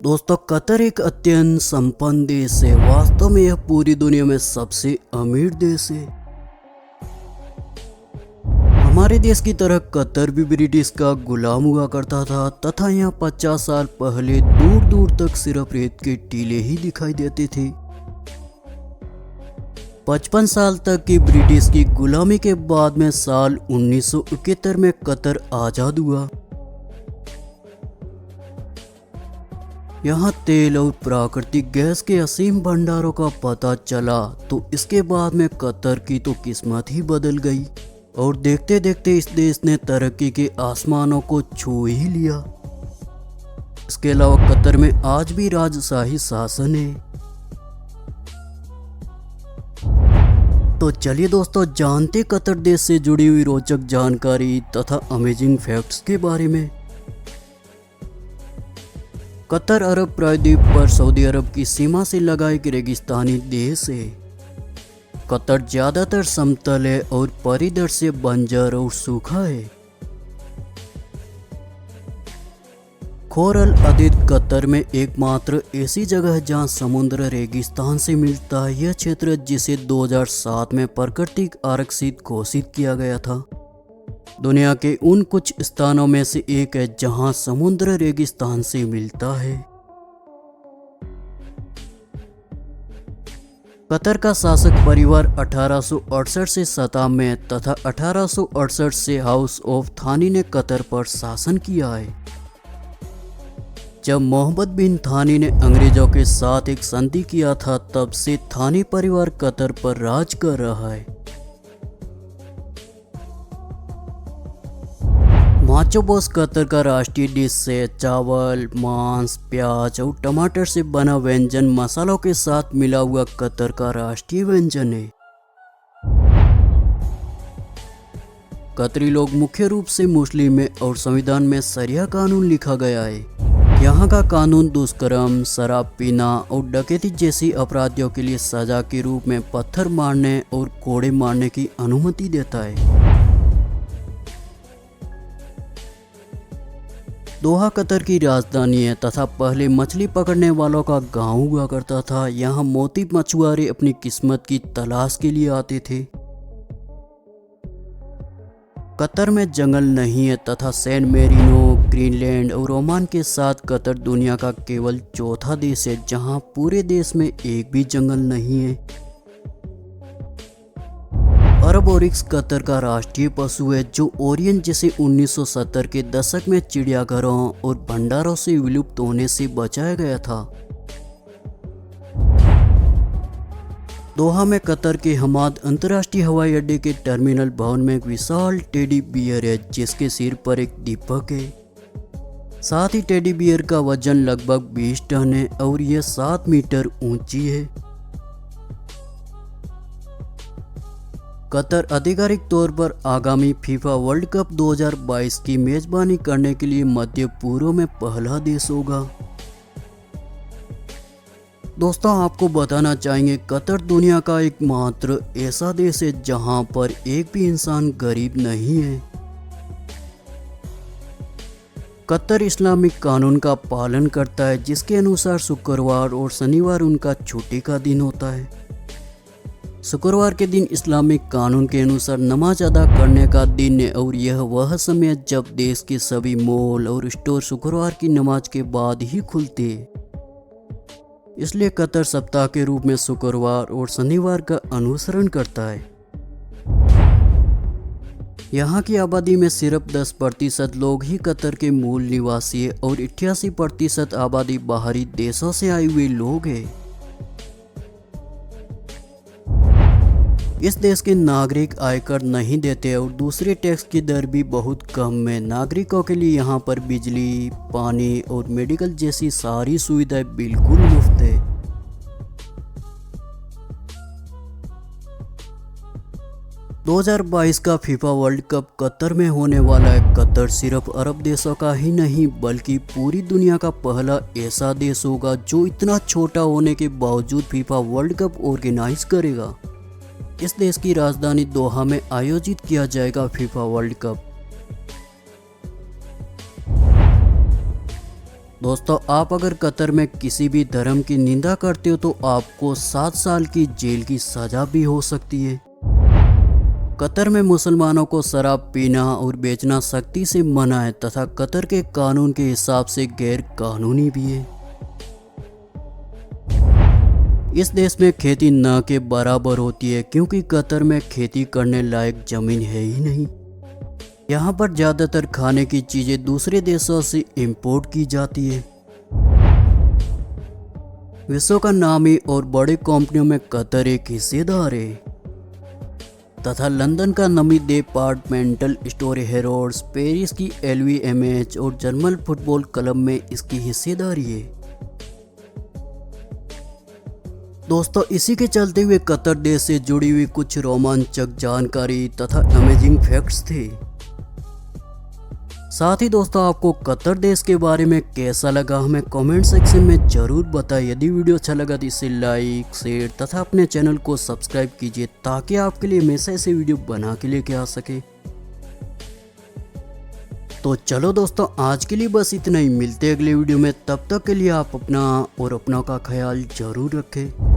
दोस्तों, कतर एक अत्यंत संपन्न देश है। वास्तव में यह पूरी दुनिया में सबसे अमीर देश है। हमारे देश की तरह कतर भी ब्रिटिश का गुलाम हुआ करता था तथा यहाँ 50 साल पहले दूर दूर तक सिर्फ रेत के टीले ही दिखाई देते थे। 55 साल तक की ब्रिटिश की गुलामी के बाद में साल 1971 में कतर आजाद हुआ। यहाँ तेल और प्राकृतिक गैस के असीम भंडारों का पता चला तो इसके बाद में कतर की तो किस्मत ही बदल गई और देखते देखते इस देश ने तरक्की के आसमानों को छू ही लिया। इसके अलावा कतर में आज भी राजशाही शासन है। तो चलिए दोस्तों, जानते कतर देश से जुड़ी हुई रोचक जानकारी तथा अमेजिंग फैक्ट्स के बारे में। कतर अरब प्रायद्वीप पर सऊदी अरब की सीमा से लगा एक रेगिस्तानी देश है। कतर ज्यादातर समतल है और परिदृश्य बंजर और सूखा है। खोर अल अदीद कतर में एकमात्र ऐसी जगह है जहां समुद्र रेगिस्तान से मिलता है। यह क्षेत्र जिसे 2007 में प्राकृतिक आरक्षित घोषित किया गया था, दुनिया के उन कुछ स्थानों में से एक है जहां समुद्र रेगिस्तान से मिलता है। कतर का शासक परिवार 1868 से सत्ता में तथा 1868 से हाउस ऑफ थानी ने कतर पर शासन किया है। जब मोहम्मद बिन थानी ने अंग्रेजों के साथ एक संधि किया था, तब से थानी परिवार कतर पर राज कर रहा है। माचोबोस कतर का राष्ट्रीय डिश है। चावल, मांस, प्याज और टमाटर से बना व्यंजन मसालों के साथ मिला हुआ कतर का राष्ट्रीय व्यंजन है। कतरी लोग मुख्य रूप से मुस्लिम है और संविधान में शरिया कानून लिखा गया है। यहाँ का कानून दुष्कर्म, शराब पीना और डकैती जैसी अपराधियों के लिए सजा के रूप में पत्थर मारने और कोड़े मारने की अनुमति देता है। दोहा कतर की राजधानी है तथा पहले मछली पकड़ने वालों का गांव हुआ करता था। यहाँ मोती मछुआरे अपनी किस्मत की तलाश के लिए आते थे। कतर में जंगल नहीं है तथा सैन मेरिनो, ग्रीनलैंड और ओमान के साथ कतर दुनिया का केवल चौथा देश है जहां पूरे देश में एक भी जंगल नहीं है। अरब ओरिक्स कतर का राष्ट्रीय पशु है जो ओरियन जिसे 1970 के दशक में चिड़ियाघरों और भंडारों से विलुप्त होने से बचाया गया था। दोहा में कतर के हमाद अंतर्राष्ट्रीय हवाई अड्डे के टर्मिनल भवन में एक विशाल टेडी बियर है जिसके सिर पर एक दीपक है। साथ ही टेडी बियर का वजन लगभग 20 टन है और यह 7 मीटर ऊंची है। कतर आधिकारिक तौर पर आगामी फीफा वर्ल्ड कप 2022 की मेजबानी करने के लिए मध्य पूर्व में पहला देश होगा। दोस्तों, आपको बताना चाहेंगे कतर दुनिया का एकमात्र ऐसा देश है जहां पर एक भी इंसान गरीब नहीं है। कतर इस्लामिक कानून का पालन करता है जिसके अनुसार शुक्रवार और शनिवार उनका छुट्टी का दिन होता है। शुक्रवार के दिन इस्लामिक कानून के अनुसार नमाज अदा करने का दिन है और यह वह समय है जब देश के सभी मॉल और स्टोर शुक्रवार की नमाज के बाद ही खुलते हैं। इसलिए कतर सप्ताह के रूप में शुक्रवार और शनिवार का अनुसरण करता है। यहाँ की आबादी में सिर्फ 10% लोग ही कतर के मूल निवासी है और 88% आबादी बाहरी देशों से आए हुए लोग हैं। इस देश के नागरिक आयकर नहीं देते और दूसरे टैक्स की दर भी बहुत कम है। नागरिकों के लिए यहाँ पर बिजली, पानी और मेडिकल जैसी सारी सुविधाएं बिल्कुल मुफ्त है। दो 2022 का फीफा वर्ल्ड कप कतर में होने वाला है। कतर सिर्फ अरब देशों का ही नहीं बल्कि पूरी दुनिया का पहला ऐसा देश होगा जो इतना छोटा होने के बावजूद फीफा वर्ल्ड कप ऑर्गेनाइज करेगा। इस देश की राजधानी दोहा में आयोजित किया जाएगा फीफा वर्ल्ड कप। दोस्तों, आप अगर कतर में किसी भी धर्म की निंदा करते हो तो आपको 7 साल की जेल की सजा भी हो सकती है। कतर में मुसलमानों को शराब पीना और बेचना सख्ती से मना है तथा कतर के कानून के हिसाब से गैर कानूनी भी है। इस देश में खेती न के बराबर होती है क्योंकि कतर में खेती करने लायक जमीन है ही नहीं। यहाँ पर ज़्यादातर खाने की चीज़ें दूसरे देशों से इंपोर्ट की जाती है। विश्व का नामी और बड़ी कंपनियों में कतर एक हिस्सेदार है तथा लंदन का नामी डिपार्टमेंटल स्टोर हैरोड्स, पेरिस की LVMH और जर्मन फुटबॉल क्लब में इसकी हिस्सेदारी है। दोस्तों, इसी के चलते हुए कतर देश से जुड़ी हुई कुछ रोमांचक जानकारी तथा अमेजिंग फैक्ट्स थे। साथ ही दोस्तों, आपको कतर देश के बारे में कैसा लगा हमें कमेंट सेक्शन में जरूर बताएं। यदि वीडियो अच्छा लगा तो इसे लाइक, शेयर तथा अपने चैनल को सब्सक्राइब कीजिए ताकि आपके लिए हमेशा ऐसे वीडियो बना के लेके आ सके। तो चलो दोस्तों, आज के लिए बस इतना ही। मिलते हैं अगले वीडियो में, तब तक के लिए आप अपना और अपनों का ख्याल जरूर रखें।